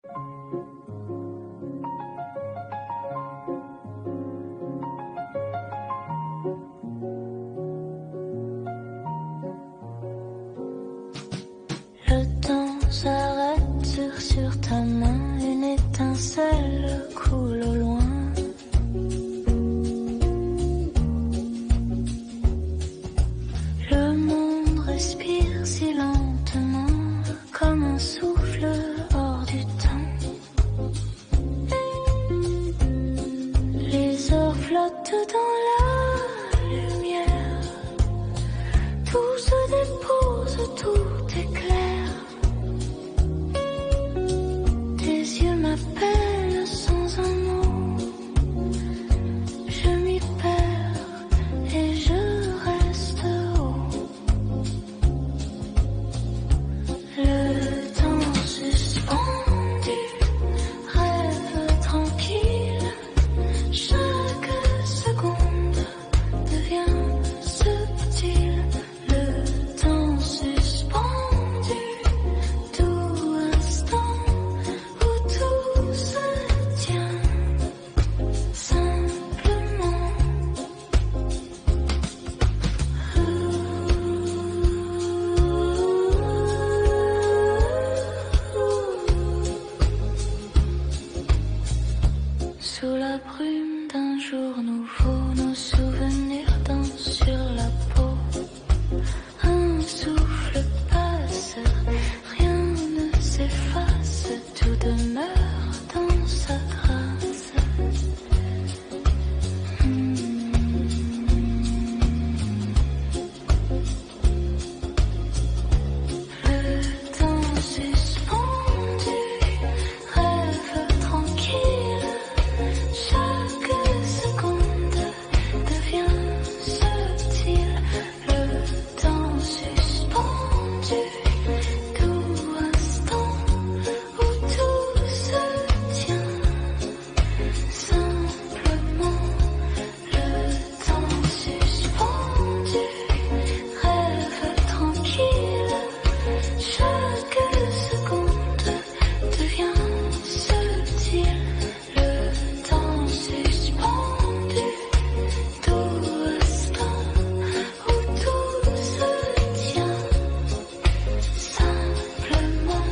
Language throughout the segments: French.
Le temps s'arrête sur ta main, une étincelle coule au loin. Le monde respire si lentement, comme un souffle hors du temps. Les heures flottent dans la lumière, tout se dépose, tout est clair. Tes yeux m'appellent sans un mot, je m'y perds et je reste haut. Le temps suspendu, rêve tranquille, chaque seconde devient subtile. Le temps suspendu, tout instant où tout se tient simplement. Sous la brume d'un jour nouveau, nos souvenirs dansent sur la peau. Un souffle passe, rien ne s'efface, tout demeure dans sa trace. Le temps suspendu, rêve tranquille, chaque seconde devient subtile. Le temps suspendu, tout instant où tout se tient simplement. Le temps suspendu, rêve tranquille, chaque seconde devient subtile. Le temps suspendu, tout instant où tout se tient simplement.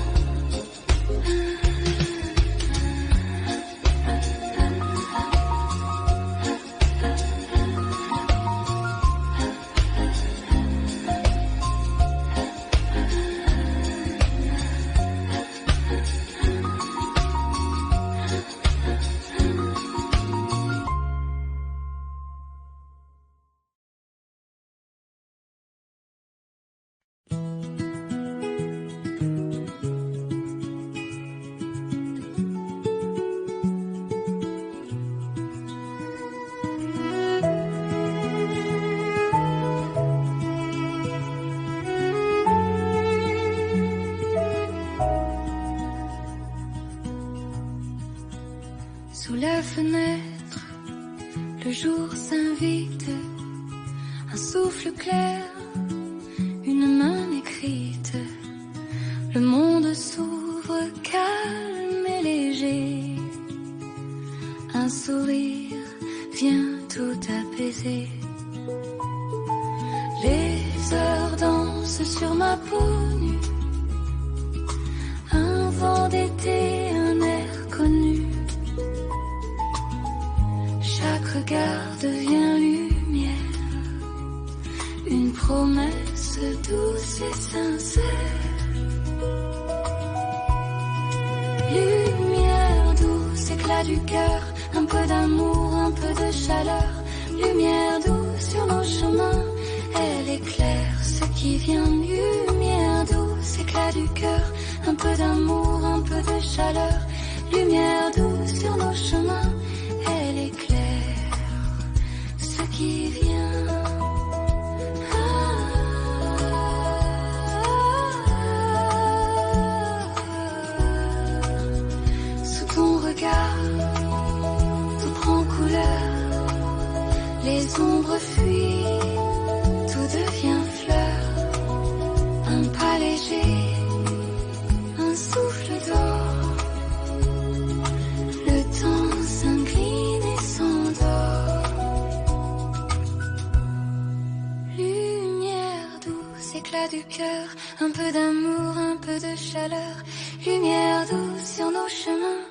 Sous la fenêtre, le jour s'invite, un souffle clair, une main écrite. Le monde s'ouvre calme et léger, un sourire vient tout apaiser. Les heures dansent sur ma peau nue, un vent d'été, un air connu. Chaque regard devient lumière, une promesse douce et sincère. Lumière douce, éclat du cœur, un peu d'amour, un peu de chaleur. Lumière douce sur nos chemins, elle éclaire ce qui vient. Lumière douce, éclat du cœur, un peu d'amour, un peu de chaleur. Lumière douce sur nos chemins, elle éclaire ce qui vient. Sous ton regard, tout prend couleur, les ombres fuient, tout devient fleur. Un pas léger, un souffle d'or, du cœur, un peu d'amour, un peu de chaleur, lumière douce sur nos chemins,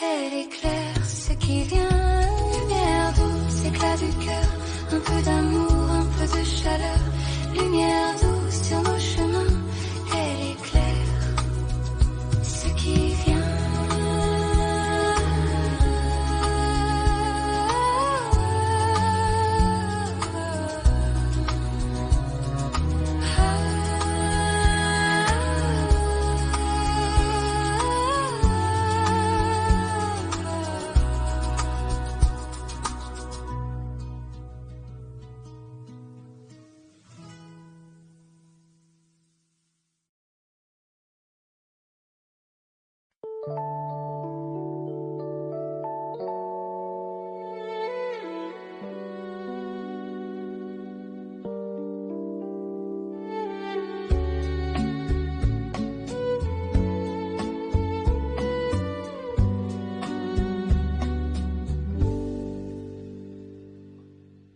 elle éclaire ce qui vient. Lumière douce, éclat du cœur, un peu d'amour, un peu de chaleur, lumière douce sur nos chemins, elle éclaire ce qui vient.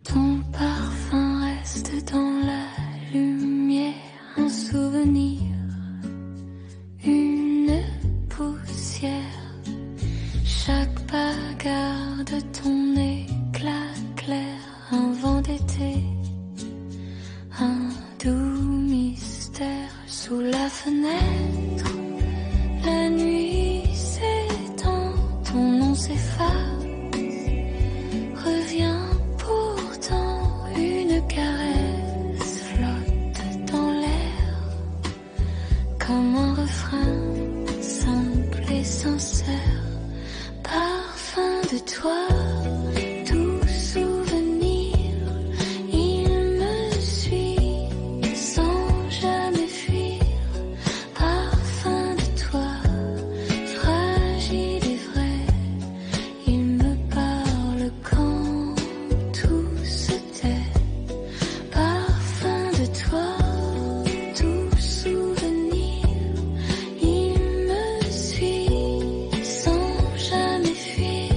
Ton parfum reste dans la lumière, un souvenir, une poussière. Chaque bagarre de ton éclat clair, un vent d'été, un doux mystère. Sous la fenêtre, la nuit s'étend, ton nom s'efface, revient. Une caresse flotte dans l'air, comme un refrain simple et sincère. Parfum de toi, tout souvenir, il me suit sans jamais fuir. Parfum de toi, fragile et vrai, il me parle quand tout se tait. Parfum de toi, tout souvenir, il me suit sans jamais fuir.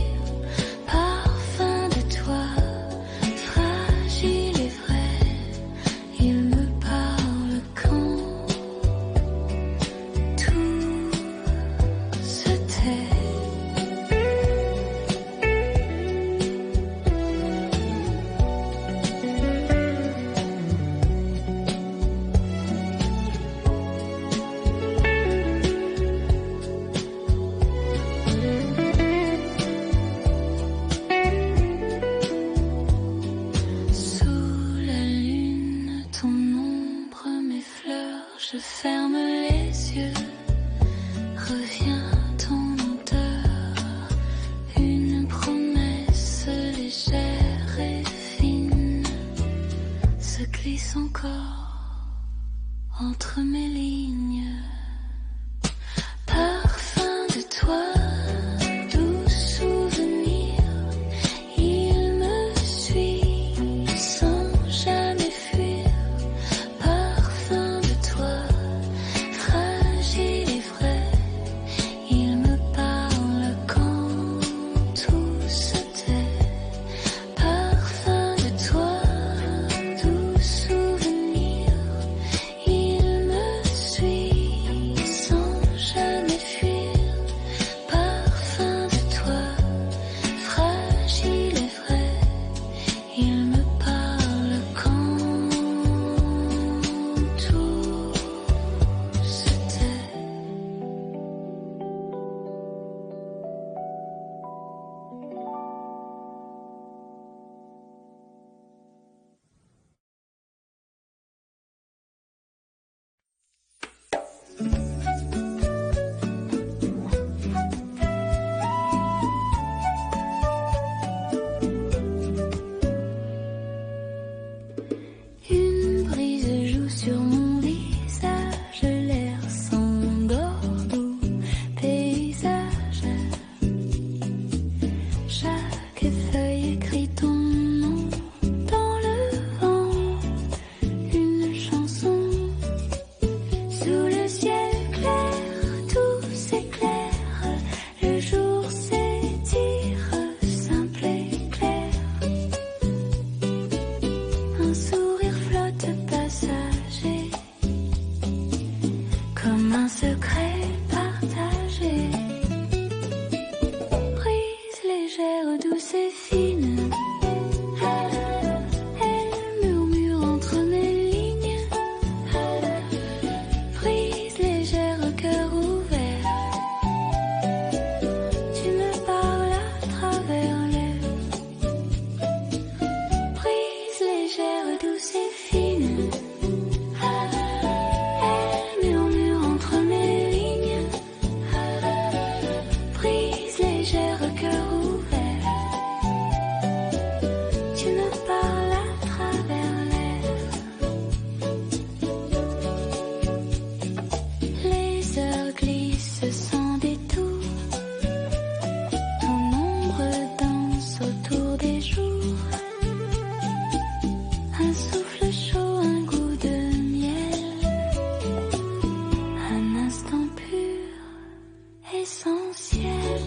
essentiel.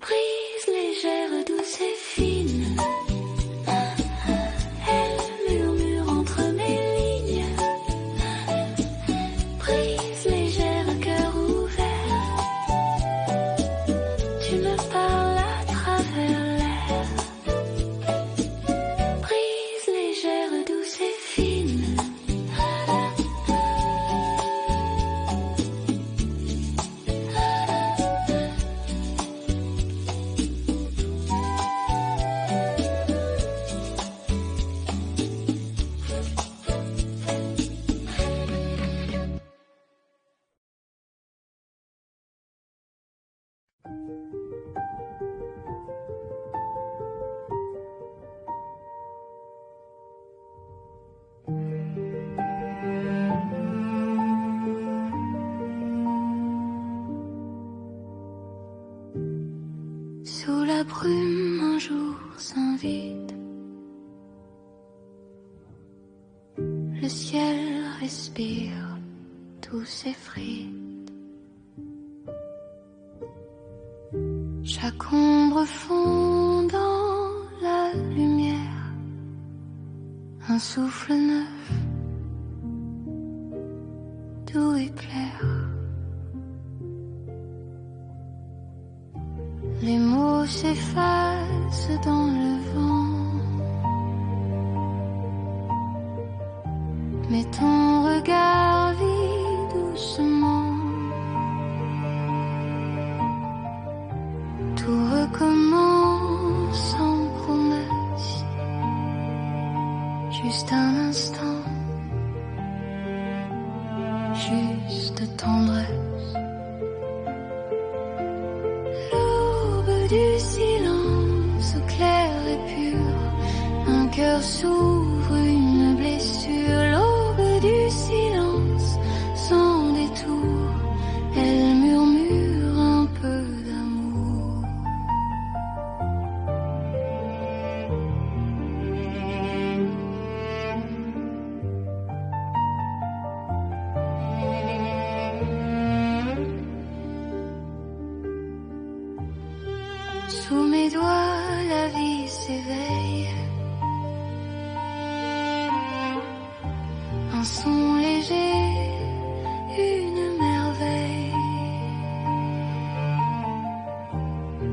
Brise légère, douce et fine, elle murmure entre mes lignes. Brise légère, cœur ouvert, tu me parles à travers l'air. Brise légère, douce et fine. Sous la brume, un jour s'invite. Le ciel respire, tout s'effrite. Chaque ombre fond dans la lumière. Un souffle neuf, doux et clair. Les mots s'effacent dans le vent, mais ton regard vit doucement. Tout recommence sans promesse, juste un instant, juste tendresse. Du silence clair et pur, un cœur s'ouvre, une blessure. L'aube du silence, sans détour, elle murmure un peu d'amour. Sous mes doigts, la vie s'éveille. Un son léger, une merveille.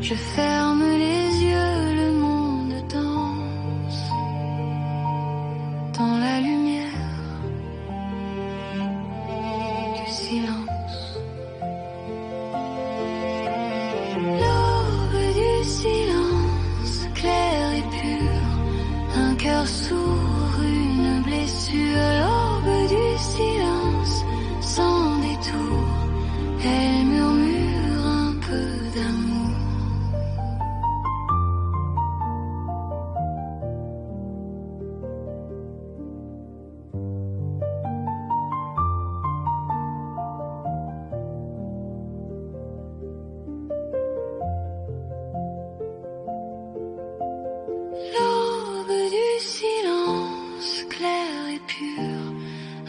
Je ferme les yeux, le monde danse dans la lumière du silence. Silence clair et pur, un cœur s'ouvre, une blessure. L'aube du silence, sans détour, elle murmure un peu d'amour.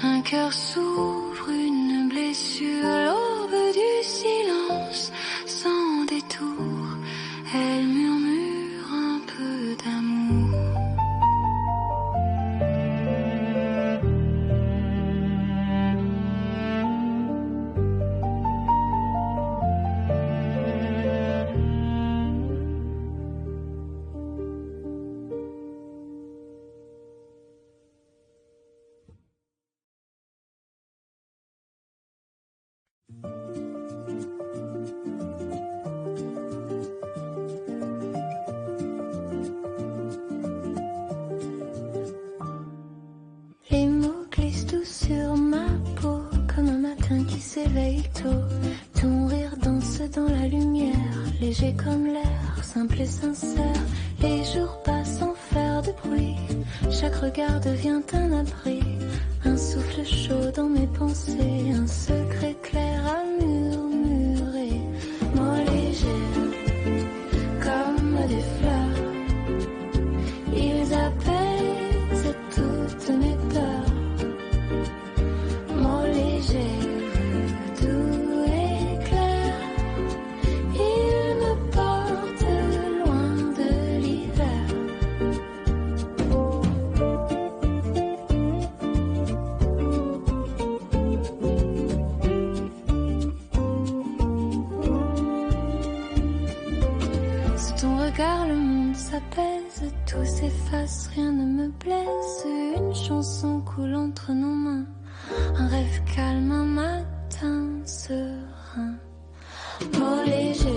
Un cœur s'ouvre, une blessure. L'aube du silence, sans détour, elle murmure un peu d'amour. Les mots glissent tout sur ma peau, comme un matin qui s'éveille tôt. Ton rire danse dans la lumière, léger comme l'air, simple et sincère. Les jours passent sans faire de bruit, chaque regard devient un abri. Un souffle chaud dans mes pensées, un secret clair à murmurer. Mots légers, comme des fleurs, ils appellent tout s'efface, rien ne me blesse. Une chanson coule entre nos mains, un rêve calme, un matin serein. Mots légers